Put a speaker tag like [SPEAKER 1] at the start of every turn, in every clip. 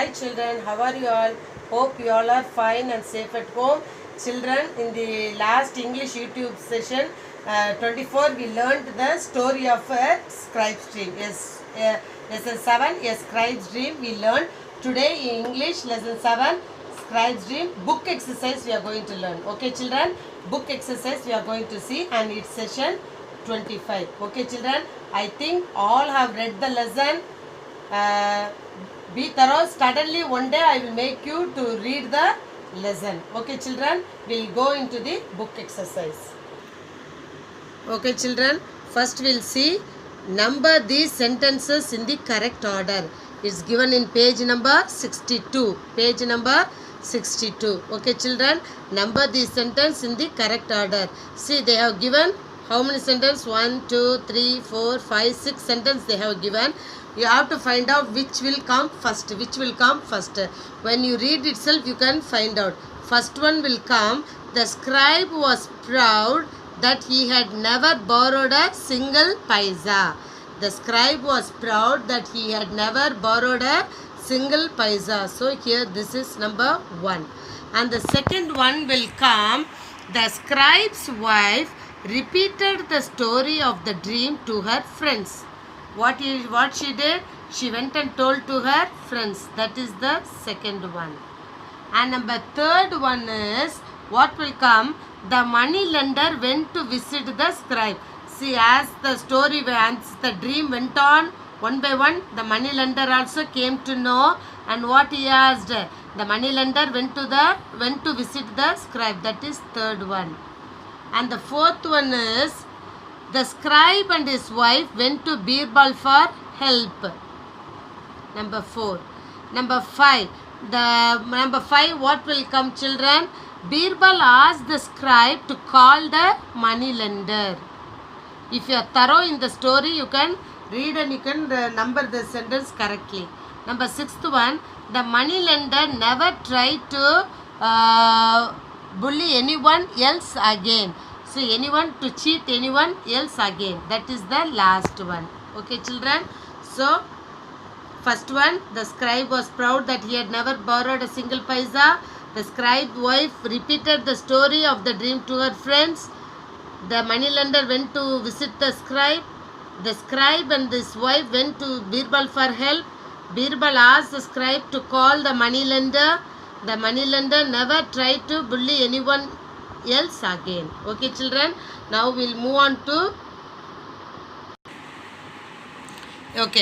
[SPEAKER 1] Hi children, how are you all? Hope you all are fine and safe at home. Children, in the last English YouTube session 24, we learned the story of a scribe's dream. Yes, lesson 7, a scribe's dream we learned. Today in English, lesson 7, scribe's dream, book exercise we are going to learn. Okay children, book exercise we are going to see, and it's session 25. Okay children, I think all have read the lesson. Be thorough. Suddenly one day I will make you to read the lesson. Okay children, we'll go into the book exercise. Okay children, first we'll see number these sentences in the correct order. It's given in page number 62. Page number 62. Okay children, number these sentences in the correct order. See, they have given how many sentences? 1, 2, 3, 4, 5, 6 sentences they have given. You have to find out which will come first. Which will come first. When you read itself, you can find out. First one will come. The scribe was proud that he had never borrowed a single paisa. The scribe was proud that he had never borrowed a single paisa. So here this is number 1. And the second one will come. The scribe's wife repeated the story of the dream to her friends. What she did? She went and told to her friends. That is the second one. And number third one is, what will come? The money lender went to visit the scribe. See, as the story, as the dream went on, one by one, the money lender also came to know. And what he asked? The money lender went to visit the scribe. That is third one. And the fourth one is, the scribe and his wife went to Birbal for help. Number 4. Number 5. Number 5, what will come children? Birbal asked the scribe to call the money lender. If you are thorough in the story, you can read and you can number the sentence correctly. Number 6th one, the money lender never tried to bully anyone else again. So anyone to cheat anyone else again. That is the last one. Okay children. So first one, the scribe was proud that he had never borrowed a single paisa. The scribe's wife repeated the story of the dream to her friends. The money lender went to visit the scribe. The scribe and his wife went to Birbal for help. Birbal asked the scribe to call the money lender. The money lender never tried to bully anyone else again. Okay children, now we'll move on to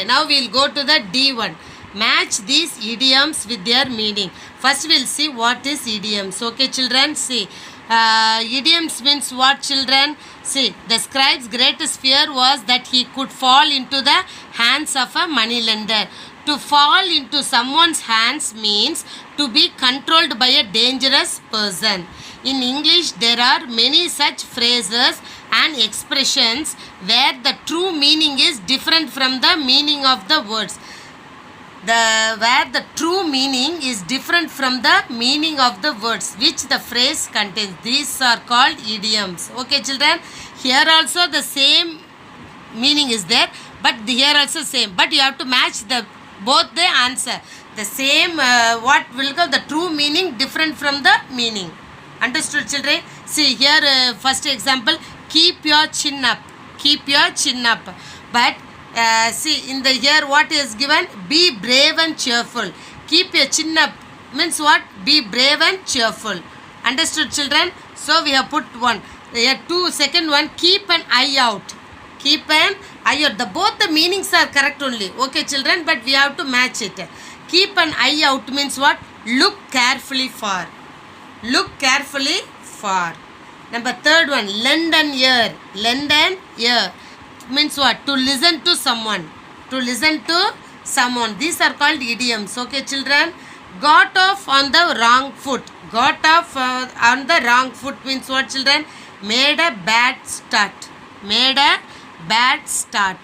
[SPEAKER 1] now we'll go to the D1. Match these idioms with their meaning. First we'll see what is idioms. Okay children, see, idioms means what children? See, the scribe's greatest fear was that he could fall into the hands of a money lender. To fall into someone's hands means to be controlled by a dangerous person. In English, there are many such phrases and expressions where the true meaning is different from the meaning of the words. Where the true meaning is different from the meaning of the words which the phrase contains. These are called idioms. Okay children, here also the same meaning is there, but here also same. But you have to match both the answer. The same, what will go, the true meaning different from the meaning. Understood children? See here, first example, keep your chin up. Keep your chin up. But see in the here what is given? Be brave and cheerful. Keep your chin up means what? Be brave and cheerful. Understood children? So we have put one. Here second one, keep an eye out. Keep an eye out. Both the meanings are correct only. Okay children, but we have to match it. Keep an eye out means what? Look carefully for. Look carefully for. Number third one, lend an ear. Lend an ear means what? To listen to someone. To listen to someone. These are called idioms. Okay children. Got off on the wrong foot. Got off on the wrong foot means what children? Made a bad start. Made a bad start.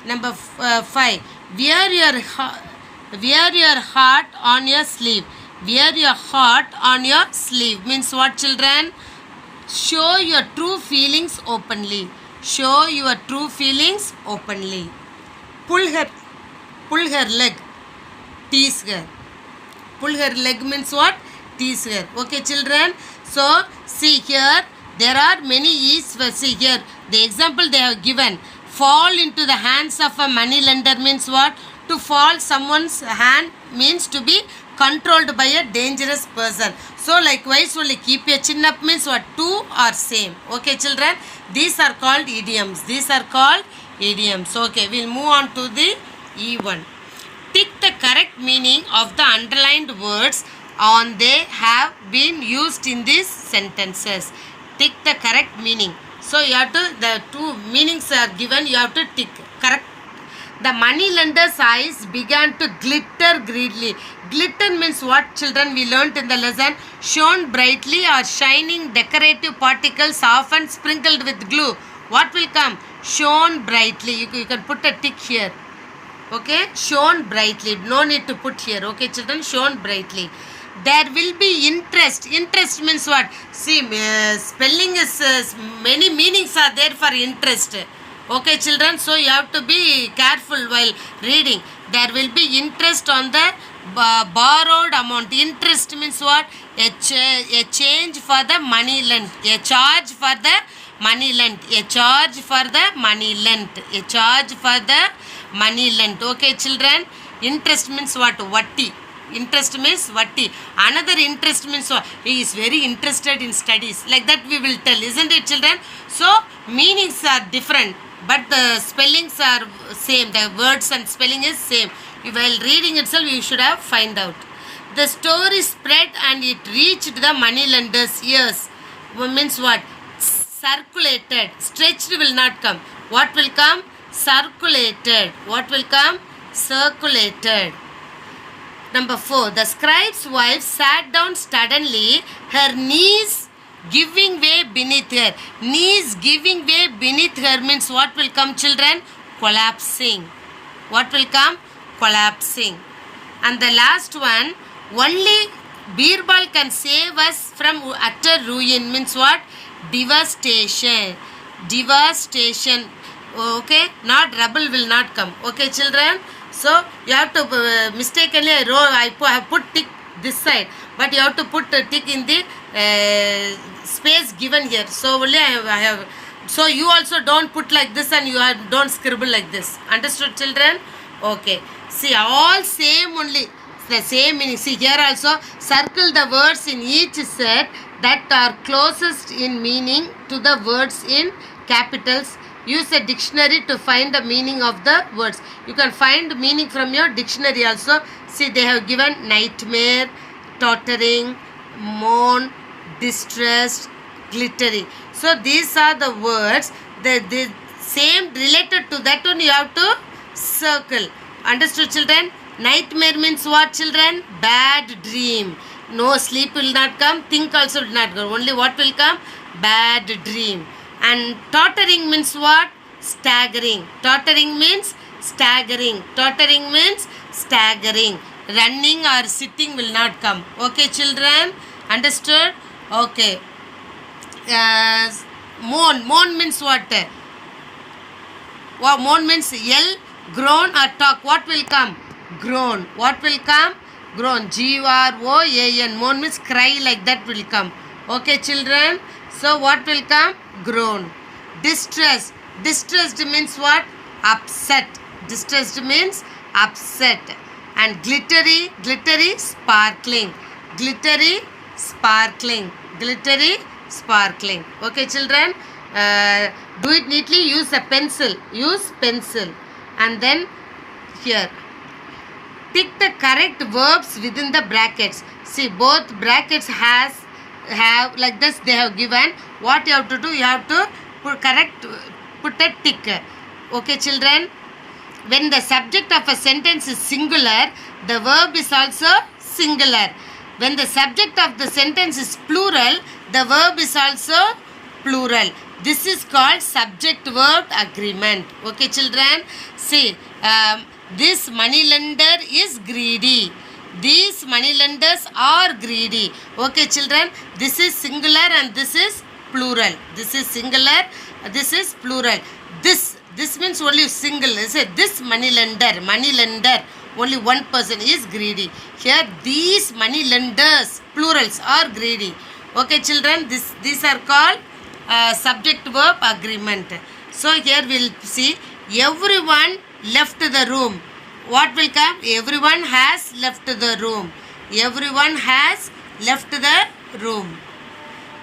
[SPEAKER 1] Number 5. Wear your heart on your sleeve. Wear your heart on your sleeve means what children? Show your true feelings openly. Show your true feelings openly. Pull her leg. Tease her. Pull her leg means what? Tease her. Okay, children. So, see here. There are many E's. See here. The example they have given. Fall into the hands of a money lender means what? To fall someone's hand means to be controlled by a dangerous person. So likewise only keep your chin up means what? Two are same. Okay, children. These are called idioms. These are called idioms. Okay, we'll move on to the E1. Tick the correct meaning of the underlined words on they have been used in these sentences. Tick the correct meaning. So you have to, the two meanings are given, you have to tick. Correct. The money lender's eyes began to glitter greedily. Glitter means what, children? We learnt in the lesson. Shone brightly or shining decorative particles often sprinkled with glue. What will come? Shone brightly. You can put a tick here. Okay, shone brightly. No need to put here. Okay, children, shone brightly. There will be interest. Interest means what? See, spelling is many meanings are there for interest. Okay, children, so you have to be careful while reading. There will be interest on the borrowed amount. Interest means what? A change for the money lent. A charge for the money lent. A charge for the money lent. A charge for the money lent. Okay, children. Interest means what? Vatti. Interest means vatti. Another interest means what? He is very interested in studies. Like that we will tell, isn't it, children? So meanings are different, but the spellings are same. The words and spelling is same. While reading itself, you should have find out. The story spread and it reached the moneylender's ears. Means what? Circulated. Stretched will not come. What will come? Circulated. What will come? Circulated. Number 4. The scribe's wife sat down suddenly, her knees giving way beneath her. Knees giving way beneath her means what will come, children? Collapsing. What will come? Collapsing. And the last one, only Birbal can save us from utter ruin means what? Devastation. Devastation. Okay, not rubble will not come. Okay, children. So you have to mistakenly I have put tick this side, but you have to put a tick in the space given here. So only I have. So you also don't put like this and you don't scribble like this. Understood, children? Okay. See, all same only. The same meaning. See here also, circle the words in each set that are closest in meaning to the words in capitals. Use a dictionary to find the meaning of the words. You can find meaning from your dictionary also. See, they have given nightmare, tottering, moan, distressed, glittery. So these are the words. The same related to that one you have to circle. Understood, children? Nightmare means what, children? Bad dream. No sleep will not come. Think also will not go. Only what will come? Bad dream. And tottering means what? Staggering. Tottering means staggering. Tottering means staggering. Running or sitting will not come. Okay, children? Understood? Okay. Moan. Moan means what? Moan means yell, groan or talk. What will come? Groan. What will come? Groan. G-R-O-A-N. Moan means cry, like that will come. Okay, children? So what will come? Groan. Distress. Distressed means what? Upset. Distressed means upset. And glittery. Glittery, sparkling. Glittery, sparkling. Glittery, sparkling. Okay, children? Do it neatly. Use a pencil. Use pencil. And then here. Tick the correct verbs within the brackets. See, both brackets have like this they have given. What you have to do? You have to put a tick. Okay, children? When the subject of a sentence is singular, the verb is also singular. When the subject of the sentence is plural, the verb is also plural. This is called subject-verb agreement. Okay, children? See, this moneylender is greedy. These moneylenders are greedy. Okay, children? This is singular and this is plural. This is singular. This is plural. This means only single. Say this moneylender. Moneylender. only one person is greedy. Here these money lenders, plurals, are greedy. Okay children, these are called subject verb agreement. So here we'll see everyone left the room. What will come? Everyone has left the room. Everyone has left the room.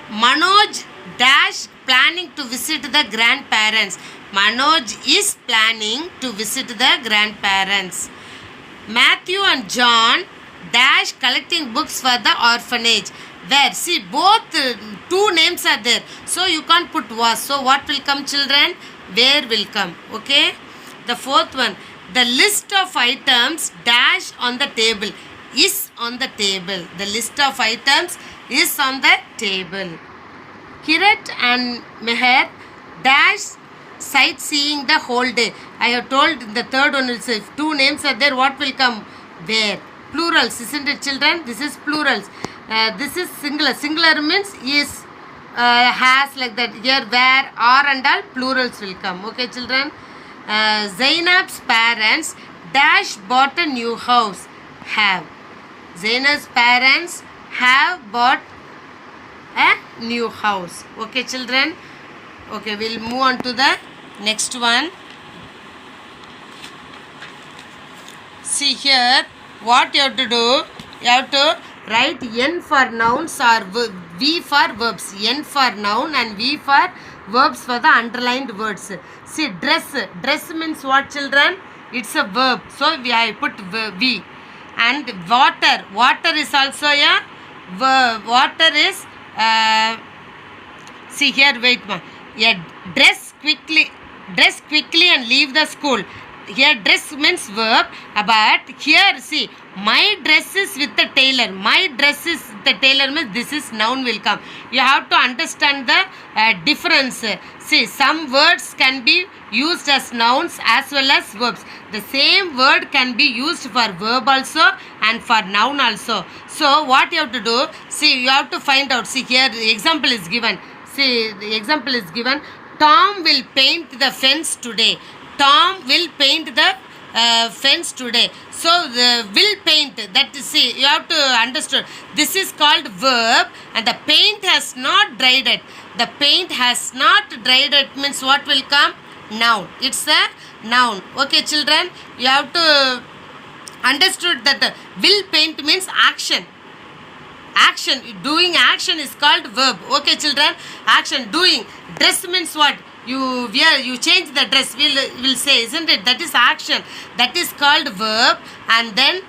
[SPEAKER 1] Manoj dash planning to visit the grandparents. Manoj is planning to visit the grandparents. Matthew and John dash collecting books for the orphanage. Where? See, both two names are there. So you can't put was. So what will come children? Where will come. Okay. The fourth one. The list of items dash on the table is on the table. The list of items is on the table. Kirat and Meher dash sightseeing the whole day. I have told the third one is if two names are there, what will come? Where? Plurals, isn't it children? This is plurals. This is singular. Singular means is, has, like that. Here where, are and all plurals will come. Okay children. Zainab's parents dash bought a new house. Have. Zainab's parents have bought a new house. Okay children. Okay, we'll move on to the next one. See here, what you have to do, you have to write N for nouns or V for verbs. N for noun and V for verbs for the underlined words. See, dress. Dress means what children? It's a verb. So, I put V. And water. Water is also a verb. Water is, see here, wait ma. Yeah, dress quickly and leave the school. Here dress means verb, but here see, my dress is with the tailor. My dress is the tailor means this is noun will come. You have to understand the difference. See, some words can be used as nouns as well as verbs. The same word can be used for verb also and for noun also. So what you have to do, see, you have to find out. See here the example is given. See, the example is given. Tom will paint the fence today. Tom will paint the fence today. So, the will paint, that is, see, you have to understand. This is called verb and the paint has not dried it. The paint has not dried it means what will come? Noun. It's a noun. Okay, children, you have to understood that the will paint means action. Action, doing action is called verb. Okay children, action, doing. Dress means what? You wear, you change the dress, will say, isn't it? That is action. That is called verb. And then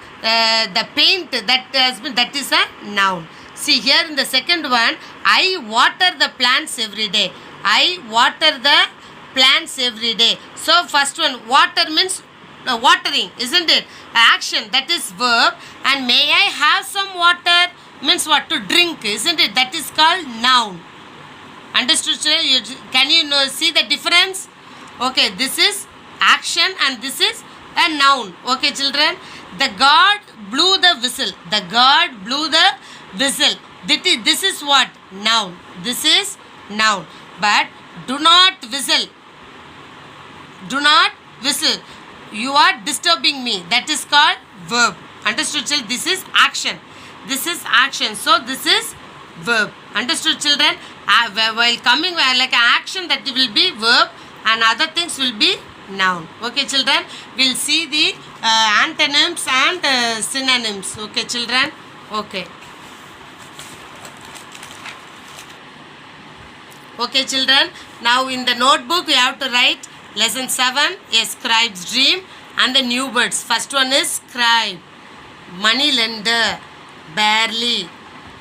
[SPEAKER 1] the paint, that has been, that is a noun. See here in the second one, I water the plants every day. I water the plants every day. So first one, water means watering, isn't it? Action, that is verb. And may I have some water means what? To drink, isn't it? That is called noun. Understood? Can you see the difference? Okay, this is action and this is a noun. Okay children, the god blew the whistle. The god blew the whistle. This is what? Noun. This is noun. But do not whistle. Do not whistle. You are disturbing me. That is called verb. Understood children? This is action. This is action. So this is verb. Understood children? While coming like an action, that will be verb and other things will be noun. Okay children? We'll see the antonyms and synonyms. Okay children? Okay. Okay children? Now in the notebook we have to write lesson 7, a scribe's dream and the new words. First one is scribe, money lender, barely,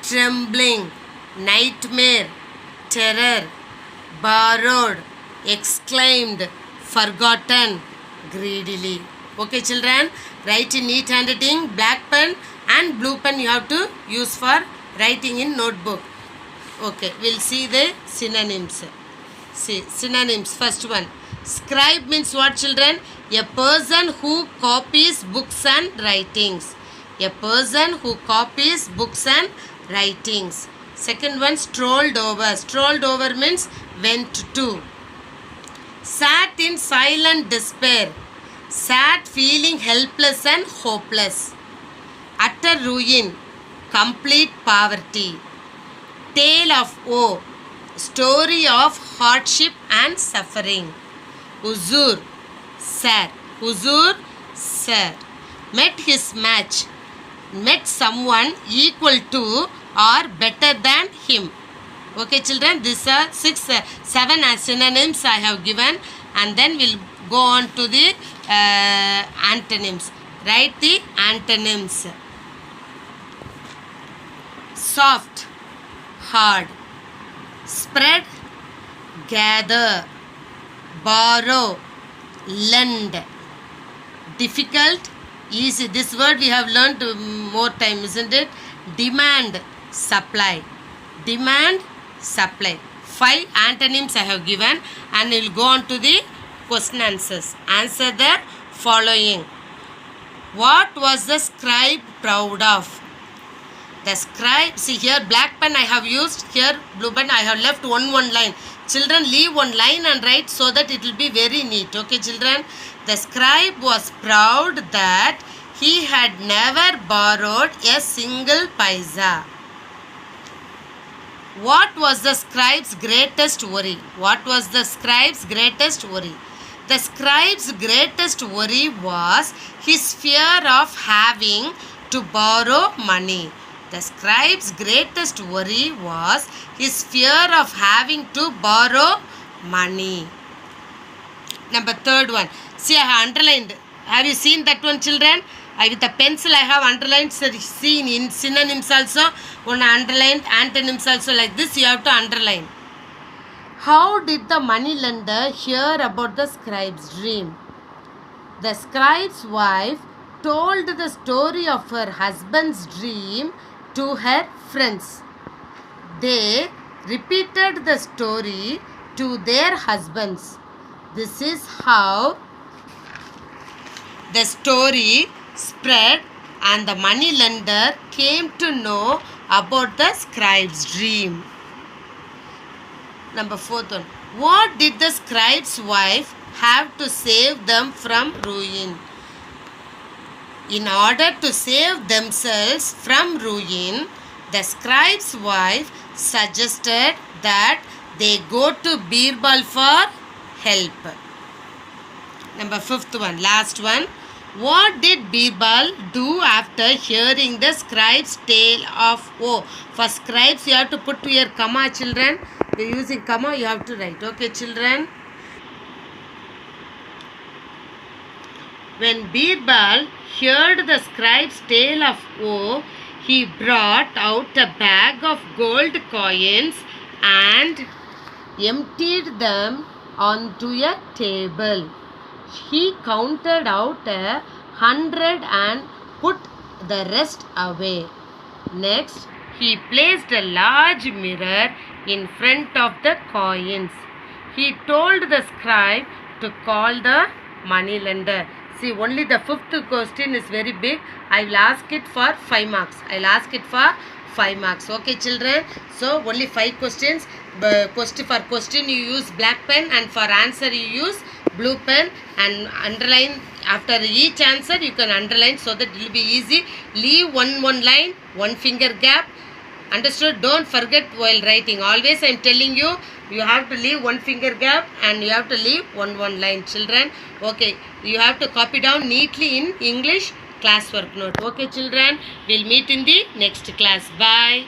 [SPEAKER 1] trembling, nightmare, terror, borrowed, exclaimed, forgotten, greedily. Okay children, write in neat handwriting, black pen and blue pen you have to use for writing in notebook. Okay, we'll see the synonyms. See, synonyms, first one. Scribe means what children? A person who copies books and writings. A person who copies books and writings. Second one, strolled over. Strolled over means went to. Sat in silent despair. sad, feeling helpless and hopeless. Utter ruin, complete poverty. Tale of woe, story of hardship and suffering. Huzur, sir. Huzur, sir. Met his match. Met someone equal to or better than him. Okay, children, these are 7 synonyms I have given, and then we'll go on to the antonyms. Write the antonyms. Soft, hard. Spread, gather. Borrow, lend. Difficult, easy. This word we have learned more time, isn't it? Demand, supply. Demand, supply. 5 antonyms I have given, and we will go on to the question answers. Answer the following. What was the scribe proud of? The scribe, see here black pen I have used, here blue pen I have left one line. Children, leave one line and write so that it will be very neat. Okay, children. The scribe was proud that he had never borrowed a single paisa. What was the scribe's greatest worry? What was the scribe's greatest worry? The scribe's greatest worry was his fear of having to borrow money. The scribe's greatest worry was his fear of having to borrow money. Number 3rd one. See, I have underlined. Have you seen that one, children? With a pencil I have underlined. Seen in synonyms also. One underlined, antonyms also, like this you have to underline. How did the moneylender hear about the scribe's dream? The scribe's wife told the story of her husband's dream to her friends. They repeated the story to their husbands. This is how the story spread and the moneylender came to know about the scribe's dream. Number 4th one. What did the scribe's wife have to save them from ruin? In order to save themselves from ruin, the scribe's wife suggested that they go to Birbal for help. Number 5th one, last one. What did Birbal do after hearing the scribe's tale of woe? For scribes, you have to put your comma, children. We are using comma, you have to write. Okay, children. When Birbal heard the scribe's tale of woe, he brought out a bag of gold coins and emptied them onto a table. He counted out 100 and put the rest away. Next, he placed a large mirror in front of the coins. He told the scribe to call the moneylender. See, only the 5th question is very big. I will ask it for 5 marks. I will ask it for 5 marks. Okay, children. So, only 5 questions. For question you use black pen, and for answer you use blue pen, and underline. After each answer you can underline so that it will be easy. Leave one line, one finger gap. Understood? Don't forget while writing. Always I am telling you, you have to leave one finger gap and you have to leave one line, children. Okay, you have to copy down neatly in English classwork note. Okay, children, we'll meet in the next class. Bye.